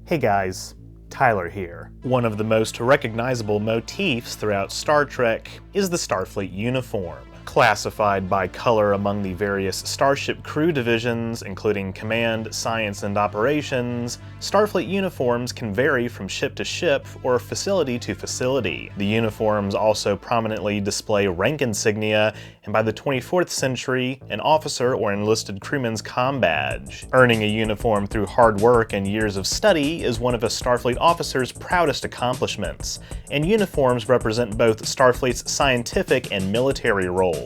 Hey guys, Tyler here. One of the most recognizable motifs throughout Star Trek is the Starfleet uniform. Classified by color among the various Starship crew divisions, including Command, Science, and Operations, Starfleet uniforms can vary from ship to ship or facility to facility. The uniforms also prominently display rank insignia, and by the 24th century, an officer or enlisted crewman's comm badge. Earning a uniform through hard work and years of study is one of a Starfleet officer's proudest accomplishments, and uniforms represent both Starfleet's scientific and military roles.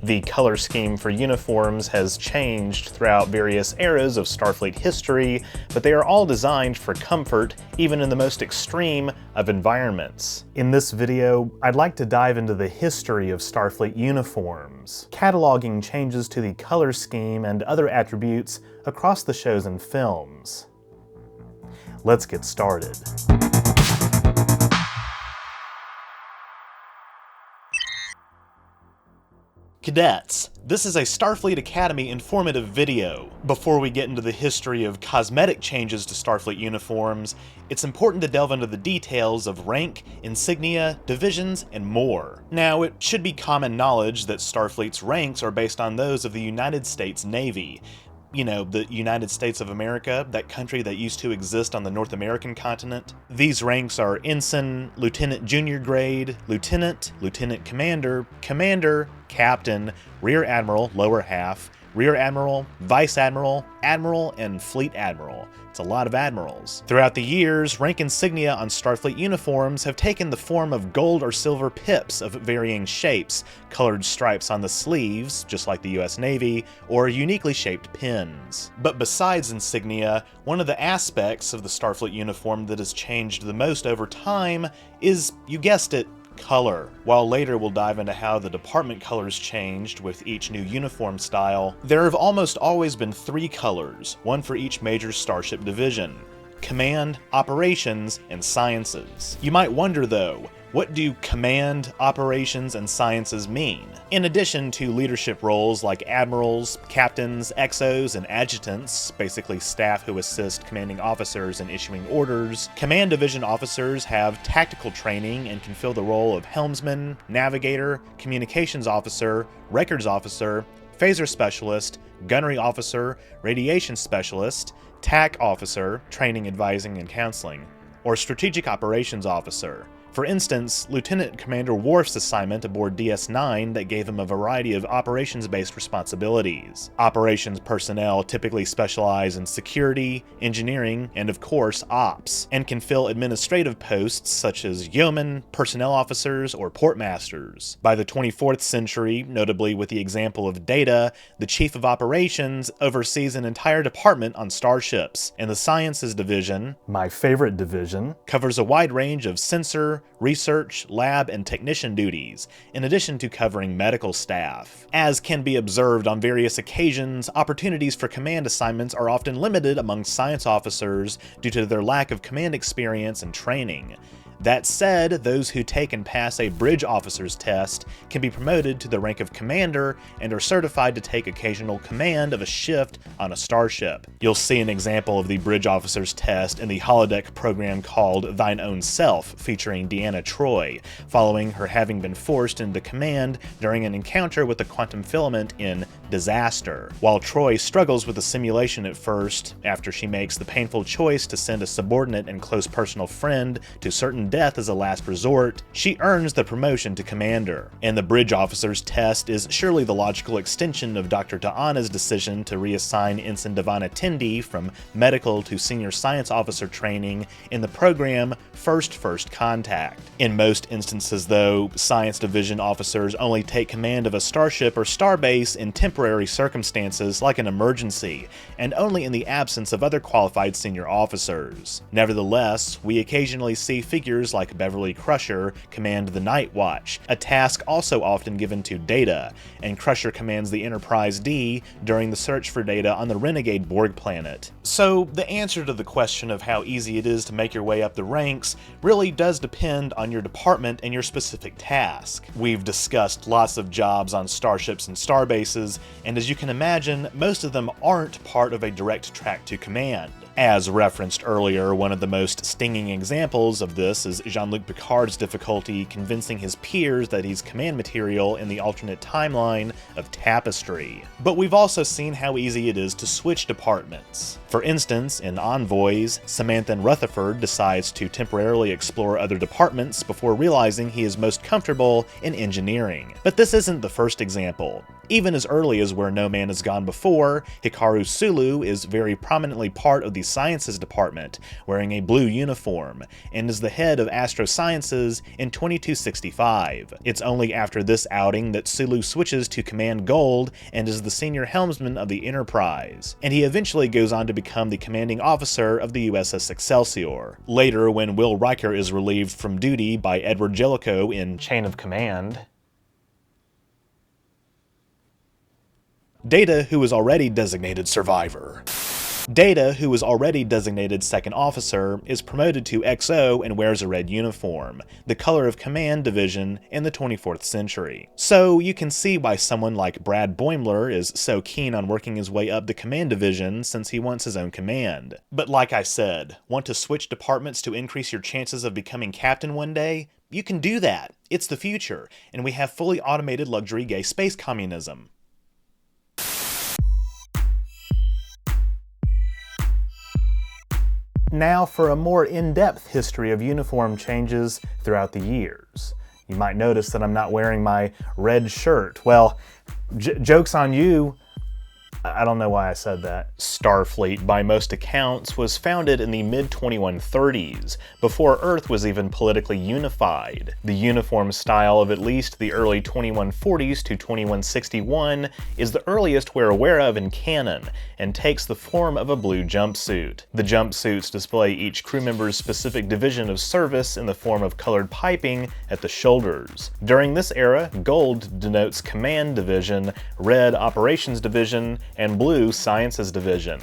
The color scheme for uniforms has changed throughout various eras of Starfleet history, but they are all designed for comfort, even in the most extreme of environments. In this video, I'd like to dive into the history of Starfleet uniforms, cataloging changes to the color scheme and other attributes across the shows and films. Let's get started. Cadets, this is a Starfleet Academy informative video. Before we get into the history of cosmetic changes to Starfleet uniforms, it's important to delve into the details of rank, insignia, divisions, and more. Now, it should be common knowledge that Starfleet's ranks are based on those of the United States Navy. You know, the United States of America, that country that used to exist on the North American continent. These ranks are Ensign, Lieutenant Junior Grade, Lieutenant, Lieutenant Commander, Commander, Captain, Rear Admiral, lower half, Rear Admiral, Vice Admiral, Admiral, and Fleet Admiral. It's a lot of admirals. Throughout the years, rank insignia on Starfleet uniforms have taken the form of gold or silver pips of varying shapes, colored stripes on the sleeves, just like the US Navy, or uniquely shaped pins. But besides insignia, one of the aspects of the Starfleet uniform that has changed the most over time is, you guessed it, color. While later we'll dive into how the department colors changed with each new uniform style, there have almost always been three colors, one for each major starship division: Command, Operations, and Sciences. You might wonder though, what do Command, Operations, and Sciences mean? In addition to leadership roles like admirals, captains, XOs, and adjutants, basically staff who assist commanding officers in issuing orders, Command Division officers have tactical training and can fill the role of helmsman, navigator, communications officer, records officer, phaser specialist, gunnery officer, radiation specialist, TAC officer, training, advising, and counseling, or strategic operations officer. For instance, Lieutenant Commander Worf's assignment aboard DS9 that gave him a variety of operations-based responsibilities. Operations personnel typically specialize in security, engineering, and of course, ops, and can fill administrative posts such as yeomen, personnel officers, or portmasters. By the 24th century, notably with the example of Data, the Chief of Operations oversees an entire department on starships, and the Sciences Division, my favorite division, covers a wide range of sensor, research, lab, and technician duties, in addition to covering medical staff. As can be observed on various occasions, opportunities for command assignments are often limited among science officers due to their lack of command experience and training. That said, those who take and pass a bridge officer's test can be promoted to the rank of commander and are certified to take occasional command of a shift on a starship. You'll see an example of the bridge officer's test in the holodeck program called Thine Own Self, featuring Deanna Troi, following her having been forced into command during an encounter with the quantum filament in Disaster. While Troi struggles with the simulation at first, after she makes the painful choice to send a subordinate and close personal friend to certain death as a last resort, she earns the promotion to commander. And the bridge officer's test is surely the logical extension of Dr. Ta'ana's decision to reassign Ensign Devana Tendi from medical to senior science officer training in the program First Contact. In most instances though, science division officers only take command of a starship or starbase in temporary circumstances like an emergency, and only in the absence of other qualified senior officers. Nevertheless, we occasionally see figures like Beverly Crusher command the Night Watch, a task also often given to Data, and Crusher commands the Enterprise D during the search for Data on the renegade Borg planet. So the answer to the question of how easy it is to make your way up the ranks really does depend on your department and your specific task. We've discussed lots of jobs on starships and starbases, and as you can imagine, most of them aren't part of a direct track to command. As referenced earlier, one of the most stinging examples of this is Jean-Luc Picard's difficulty convincing his peers that he's command material in the alternate timeline of Tapestry. But we've also seen how easy it is to switch departments. For instance, in Envoys, Samantha Rutherford decides to temporarily explore other departments before realizing he is most comfortable in engineering. But this isn't the first example. Even as early as Where No Man Has Gone Before, Hikaru Sulu is very prominently part of the Sciences Department, wearing a blue uniform, and is the head of Astrosciences in 2265. It's only after this outing that Sulu switches to Command Gold and is the senior helmsman of the Enterprise, and he eventually goes on to become the commanding officer of the USS Excelsior. Later, when Will Riker is relieved from duty by Edward Jellicoe in Chain of Command, Data, who was already designated Survivor. Data, who was already designated Second Officer, is promoted to XO and wears a red uniform, the color of Command Division in the 24th century. So you can see why someone like Brad Boimler is so keen on working his way up the Command Division since he wants his own command. But like I said, want to switch departments to increase your chances of becoming captain one day? You can do that. It's the future, and we have fully automated luxury gay space communism. Now for a more in-depth history of uniform changes throughout the years. You might notice that I'm not wearing my red shirt. Well, joke's on you. I don't know why I said that. Starfleet, by most accounts, was founded in the mid-2130s, before Earth was even politically unified. The uniform style of at least the early 2140s to 2161 is the earliest we're aware of in canon, and takes the form of a blue jumpsuit. The jumpsuits display each crew member's specific division of service in the form of colored piping at the shoulders. During this era, gold denotes Command Division, red Operations Division, and blue Sciences Division.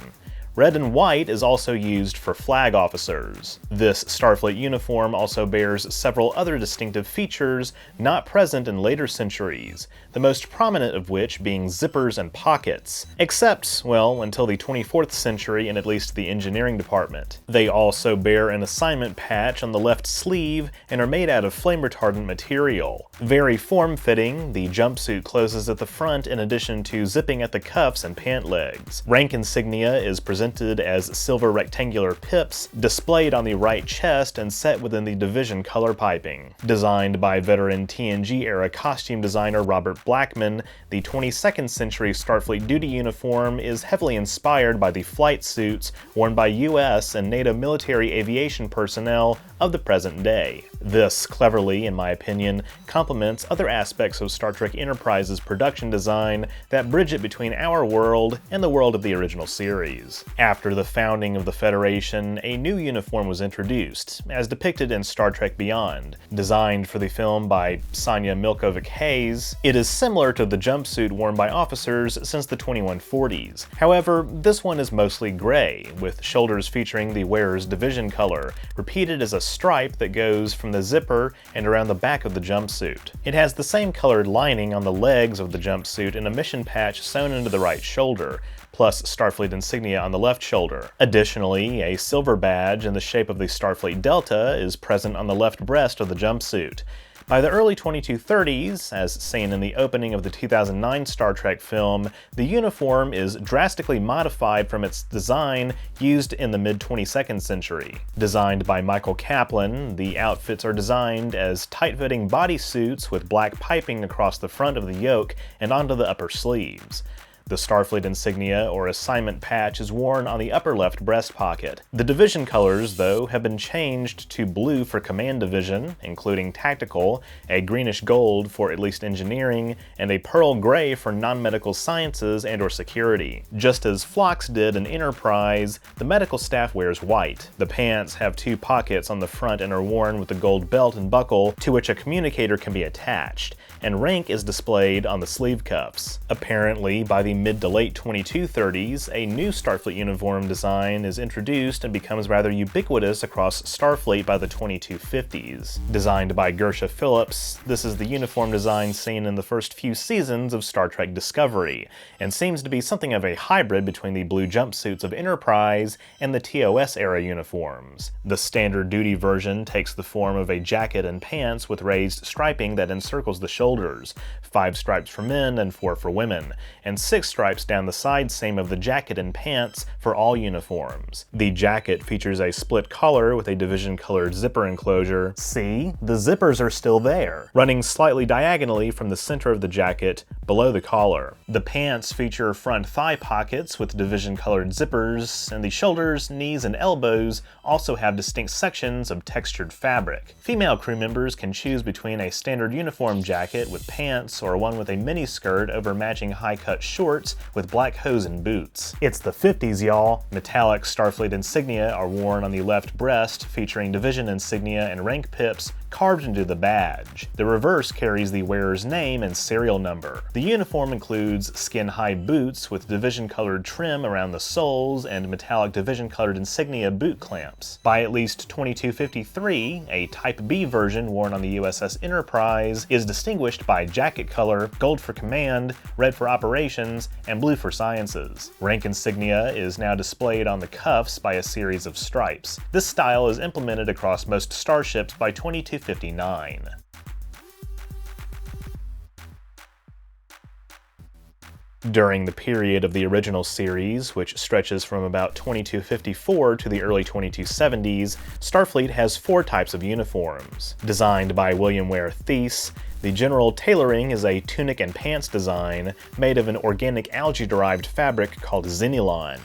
Red and white is also used for flag officers. This Starfleet uniform also bears several other distinctive features not present in later centuries, the most prominent of which being zippers and pockets, except, well, until the 24th century in at least the engineering department. They also bear an assignment patch on the left sleeve and are made out of flame-retardant material. Very form-fitting, the jumpsuit closes at the front in addition to zipping at the cuffs and pant legs. Rank insignia is presented as silver rectangular pips displayed on the right chest and set within the division color piping. Designed by veteran TNG era costume designer Robert Blackman, the 22nd century Starfleet duty uniform is heavily inspired by the flight suits worn by US and NATO military aviation personnel of the present day. This, cleverly, in my opinion, complements other aspects of Star Trek Enterprise's production design that bridge it between our world and the world of the original series. After the founding of the Federation, a new uniform was introduced, as depicted in Star Trek Beyond. Designed for the film by Sonia Milkovic-Hayes, it is similar to the jumpsuit worn by officers since the 2140s. However, this one is mostly gray, with shoulders featuring the wearer's division color, repeated as a stripe that goes from the zipper and around the back of the jumpsuit. It has the same colored lining on the legs of the jumpsuit and a mission patch sewn into the right shoulder, plus Starfleet insignia on the left shoulder. Additionally, a silver badge in the shape of the Starfleet Delta is present on the left breast of the jumpsuit. By the early 2230s, as seen in the opening of the 2009 Star Trek film, the uniform is drastically modified from its design used in the mid-22nd century. Designed by Michael Kaplan, the outfits are designed as tight-fitting bodysuits with black piping across the front of the yoke and onto the upper sleeves. The Starfleet insignia or assignment patch is worn on the upper left breast pocket. The division colors, though, have been changed to blue for Command Division, including Tactical, a greenish gold for at least Engineering, and a pearl gray for non-medical sciences and/or security. Just as Phlox did in Enterprise, the medical staff wears white. The pants have two pockets on the front and are worn with a gold belt and buckle to which a communicator can be attached, and rank is displayed on the sleeve cuffs. Apparently, by the mid to late 2230s, a new Starfleet uniform design is introduced and becomes rather ubiquitous across Starfleet by the 2250s. Designed by Gersha Phillips, this is the uniform design seen in the first few seasons of Star Trek Discovery, and seems to be something of a hybrid between the blue jumpsuits of Enterprise and the TOS Era Uniforms. The standard duty version takes the form of a jacket and pants with raised striping that encircles the shoulders, 5 stripes for men and 4 for women, and 6 stripes down the side seam of the jacket and pants for all uniforms. The jacket features a split collar with a division-colored zipper enclosure. See, the zippers are still there, running slightly diagonally from the center of the jacket below the collar. The pants feature front thigh pockets with division-colored zippers, and the shoulders, knees, and elbows also have distinct sections of textured fabric. Female crew members can choose between a standard uniform jacket with pants or one with a miniskirt over matching high-cut shorts with black hose and boots. It's the 50s, y'all. Metallic Starfleet insignia are worn on the left breast, featuring division insignia and rank pips carved into the badge. The reverse carries the wearer's name and serial number. The uniform includes skin-high boots with division-colored trim around the soles and metallic division-colored insignia boot clamps. By at least 2253, a Type B version worn on the USS Enterprise is distinguished by jacket color, gold for command, red for operations, and blue for sciences. Rank insignia is now displayed on the cuffs by a series of stripes. This style is implemented across most starships by 2259. During the period of the original series, which stretches from about 2254 to the early 2270s, Starfleet has 4 types of uniforms. Designed by William Ware Thies, the general tailoring is a tunic and pants design made of an organic algae-derived fabric called zenilon.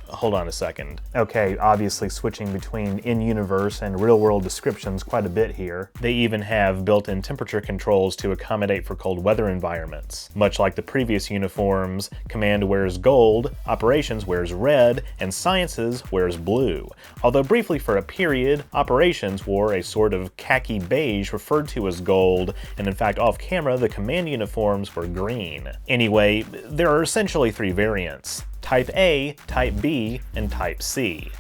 Hold on a second. Okay, obviously switching between in-universe and real-world descriptions quite a bit here. They even have built-in temperature controls to accommodate for cold weather environments. Much like the previous uniforms, Command wears gold, Operations wears red, and Sciences wears blue. Although briefly for a period, Operations wore a sort of khaki beige referred to as gold, and in fact off-camera the Command uniforms were green. Anyway, there are essentially 3 variants: Type A, Type B, and Type C.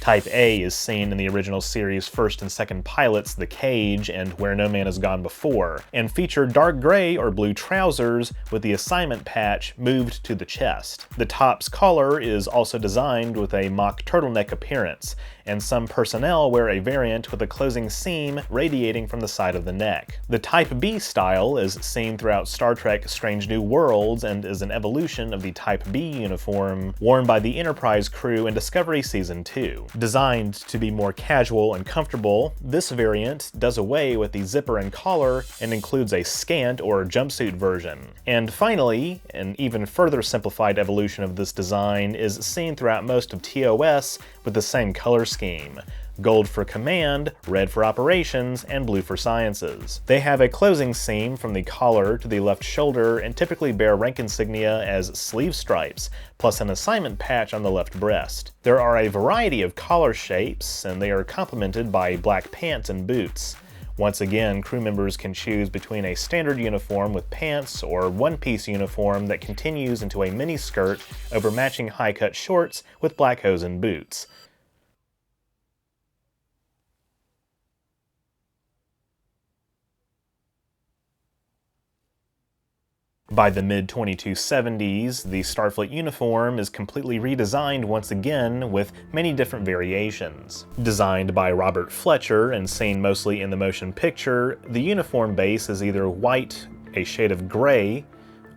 Type A is seen in the original series' first and second pilots, The Cage and Where No Man Has Gone Before, and feature dark gray or blue trousers with the assignment patch moved to the chest. The top's collar is also designed with a mock turtleneck appearance, and some personnel wear a variant with a closing seam radiating from the side of the neck. The Type B style is seen throughout Star Trek Strange New Worlds and is an evolution of the Type B uniform worn by the Enterprise crew in Discovery Season 2. Designed to be more casual and comfortable, this variant does away with the zipper and collar and includes a scant or jumpsuit version. And finally, an even further simplified evolution of this design is seen throughout most of TOS with the same color scheme: gold for command, red for operations, and blue for sciences. They have a closing seam from the collar to the left shoulder and typically bear rank insignia as sleeve stripes, plus an assignment patch on the left breast. There are a variety of collar shapes, and they are complemented by black pants and boots. Once again, crew members can choose between a standard uniform with pants or one-piece uniform that continues into a mini skirt over matching high-cut shorts with black hose and boots. By the mid-2270s, the Starfleet uniform is completely redesigned once again with many different variations. Designed by Robert Fletcher and seen mostly in the motion picture, the uniform base is either white, a shade of gray,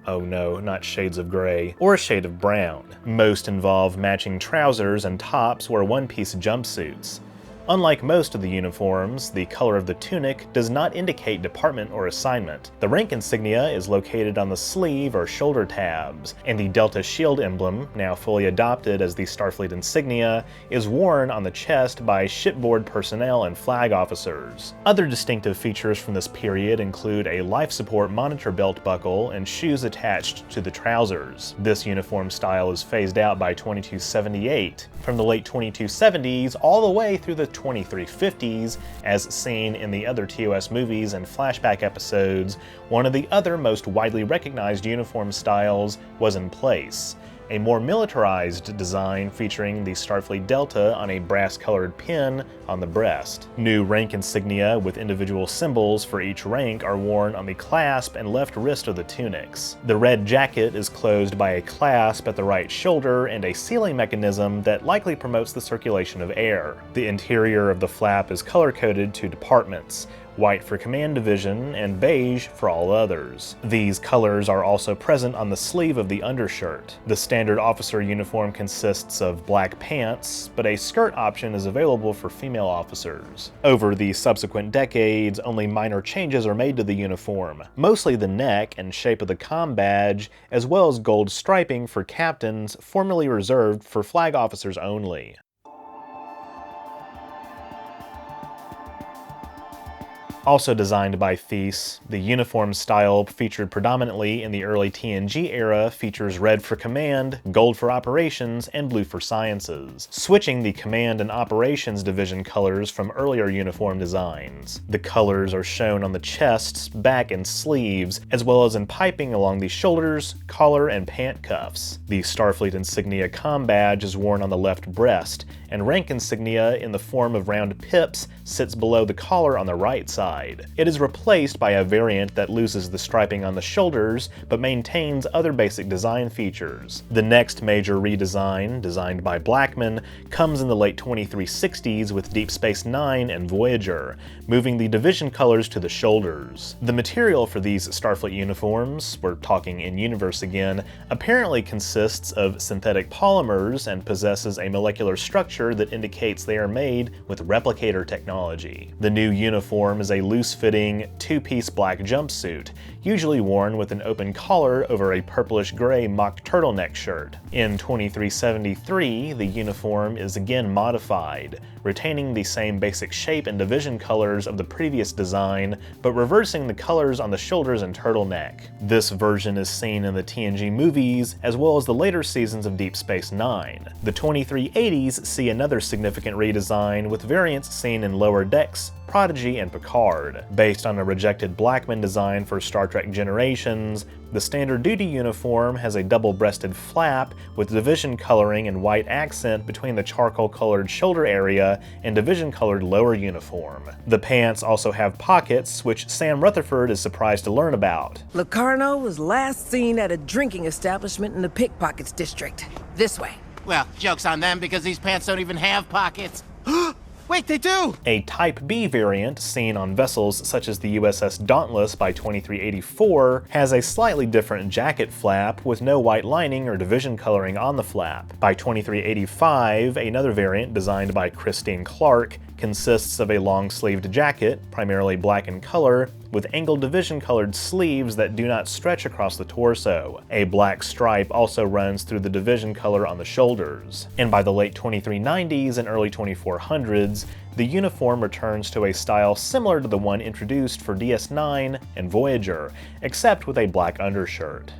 oh no, not shades of gray, or a shade of brown. Most involve matching trousers and tops or one-piece jumpsuits. Unlike most of the uniforms, the color of the tunic does not indicate department or assignment. The rank insignia is located on the sleeve or shoulder tabs, and the Delta Shield emblem, now fully adopted as the Starfleet insignia, is worn on the chest by shipboard personnel and flag officers. Other distinctive features from this period include a life support monitor belt buckle and shoes attached to the trousers. This uniform style is phased out by 2278. From the late 2270s all the way through the 2350s, as seen in the other TOS movies and flashback episodes, one of the other most widely recognized uniform styles was in place. A more militarized design featuring the Starfleet Delta on a brass-colored pin on the breast. New rank insignia with individual symbols for each rank are worn on the clasp and left wrist of the tunics. The red jacket is closed by a clasp at the right shoulder and a sealing mechanism that likely promotes the circulation of air. The interior of the flap is color-coded to departments: white for command division, and beige for all others. These colors are also present on the sleeve of the undershirt. The standard officer uniform consists of black pants, but a skirt option is available for female officers. Over the subsequent decades, only minor changes are made to the uniform, mostly the neck and shape of the comm badge, as well as gold striping for captains, formerly reserved for flag officers only. Also designed by TOS, the uniform style featured predominantly in the early TNG era features red for command, gold for operations, and blue for sciences, switching the command and operations division colors from earlier uniform designs. The colors are shown on the chests, back, and sleeves, as well as in piping along the shoulders, collar, and pant cuffs. The Starfleet insignia comm badge is worn on the left breast, and rank insignia in the form of round pips sits below the collar on the right side. It is replaced by a variant that loses the striping on the shoulders, but maintains other basic design features. The next major redesign, designed by Blackman, comes in the late 2360s with Deep Space Nine and Voyager, moving the division colors to the shoulders. The material for these Starfleet uniforms, we're talking in-universe again, apparently consists of synthetic polymers and possesses a molecular structure that indicates they are made with replicator technology. The new uniform is a loose-fitting, two-piece black jumpsuit, usually worn with an open collar over a purplish-gray mock turtleneck shirt. In 2373, the uniform is again modified, retaining the same basic shape and division colors of the previous design, but reversing the colors on the shoulders and turtleneck. This version is seen in the TNG movies, as well as the later seasons of Deep Space Nine. The 2380s see another significant redesign, with variants seen in Lower Decks, Prodigy, and Picard. Based on a rejected Blackman design for Star Trek Generations, the standard duty uniform has a double-breasted flap with division coloring and white accent between the charcoal-colored shoulder area and division-colored lower uniform. The pants also have pockets, which Sam Rutherford is surprised to learn about. Locarno was last seen at a drinking establishment in the Pickpockets district. This way. Well, joke's on them because these pants don't even have pockets. Wait, they do! A Type B variant, seen on vessels such as the USS Dauntless by 2384, has a slightly different jacket flap with no white lining or division coloring on the flap. By 2385, another variant designed by Christine Clark consists of a long-sleeved jacket, primarily black in color, with angled division-colored sleeves that do not stretch across the torso. A black stripe also runs through the division color on the shoulders. And by the late 2390s and early 2400s, the uniform returns to a style similar to the one introduced for DS9 and Voyager, except with a black undershirt.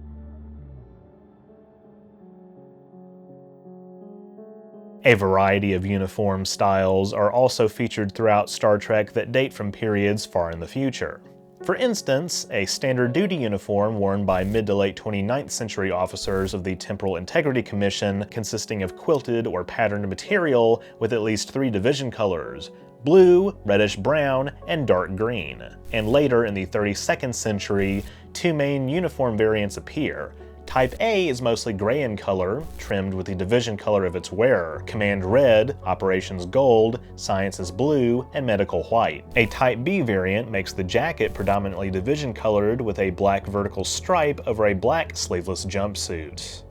A variety of uniform styles are also featured throughout Star Trek that date from periods far in the future. For instance, a standard duty uniform worn by mid to late 29th century officers of the Temporal Integrity Commission, consisting of quilted or patterned material with at least 3 division colors: blue, reddish-brown, and dark green. And later in the 32nd century, 2 main uniform variants appear. Type A is mostly gray in color, trimmed with the division color of its wearer: Command red, Operations gold, Sciences blue, and Medical white. A Type B variant makes the jacket predominantly division colored with a black vertical stripe over a black sleeveless jumpsuit.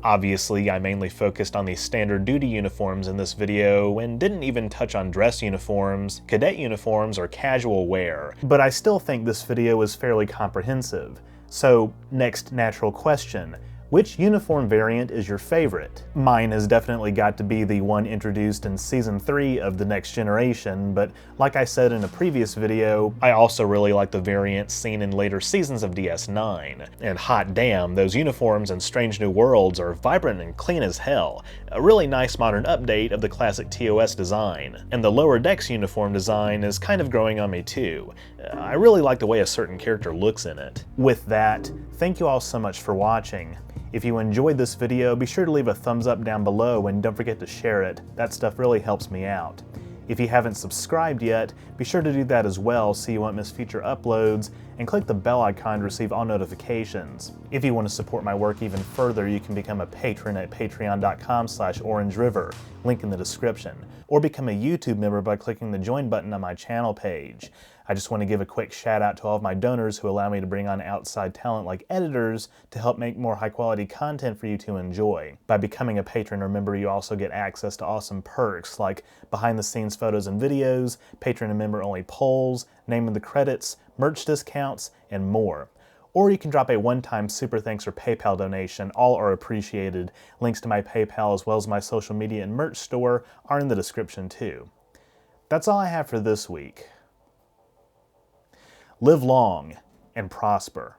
Obviously, I mainly focused on the standard duty uniforms in this video and didn't even touch on dress uniforms, cadet uniforms, or casual wear, but I still think this video is fairly comprehensive. So, next natural question: Which uniform variant is your favorite? Mine has definitely got to be the one introduced in Season 3 of The Next Generation, but like I said in a previous video, I also really like the variants seen in later seasons of DS9. And hot damn, those uniforms in Strange New Worlds are vibrant and clean as hell. A really nice modern update of the classic TOS design. And the Lower Decks uniform design is kind of growing on me too. I really like the way a certain character looks in it. With that, thank you all so much for watching. If you enjoyed this video, be sure to leave a thumbs up down below and don't forget to share it. That stuff really helps me out. If you haven't subscribed yet, be sure to do that as well so you won't miss future uploads, and click the bell icon to receive all notifications. If you want to support my work even further, you can become a patron at patreon.com/OrangeRiver, link in the description, or become a YouTube member by clicking the join button on my channel page. I just want to give a quick shout out to all of my donors who allow me to bring on outside talent like editors to help make more high quality content for you to enjoy. By becoming a patron or member, you also get access to awesome perks like behind the scenes photos and videos, patron and member only polls, name in the credits, merch discounts, and more. Or you can drop a one-time super thanks or PayPal donation. All are appreciated. Links to my PayPal as well as my social media and merch store are in the description too. That's all I have for this week. Live long and prosper.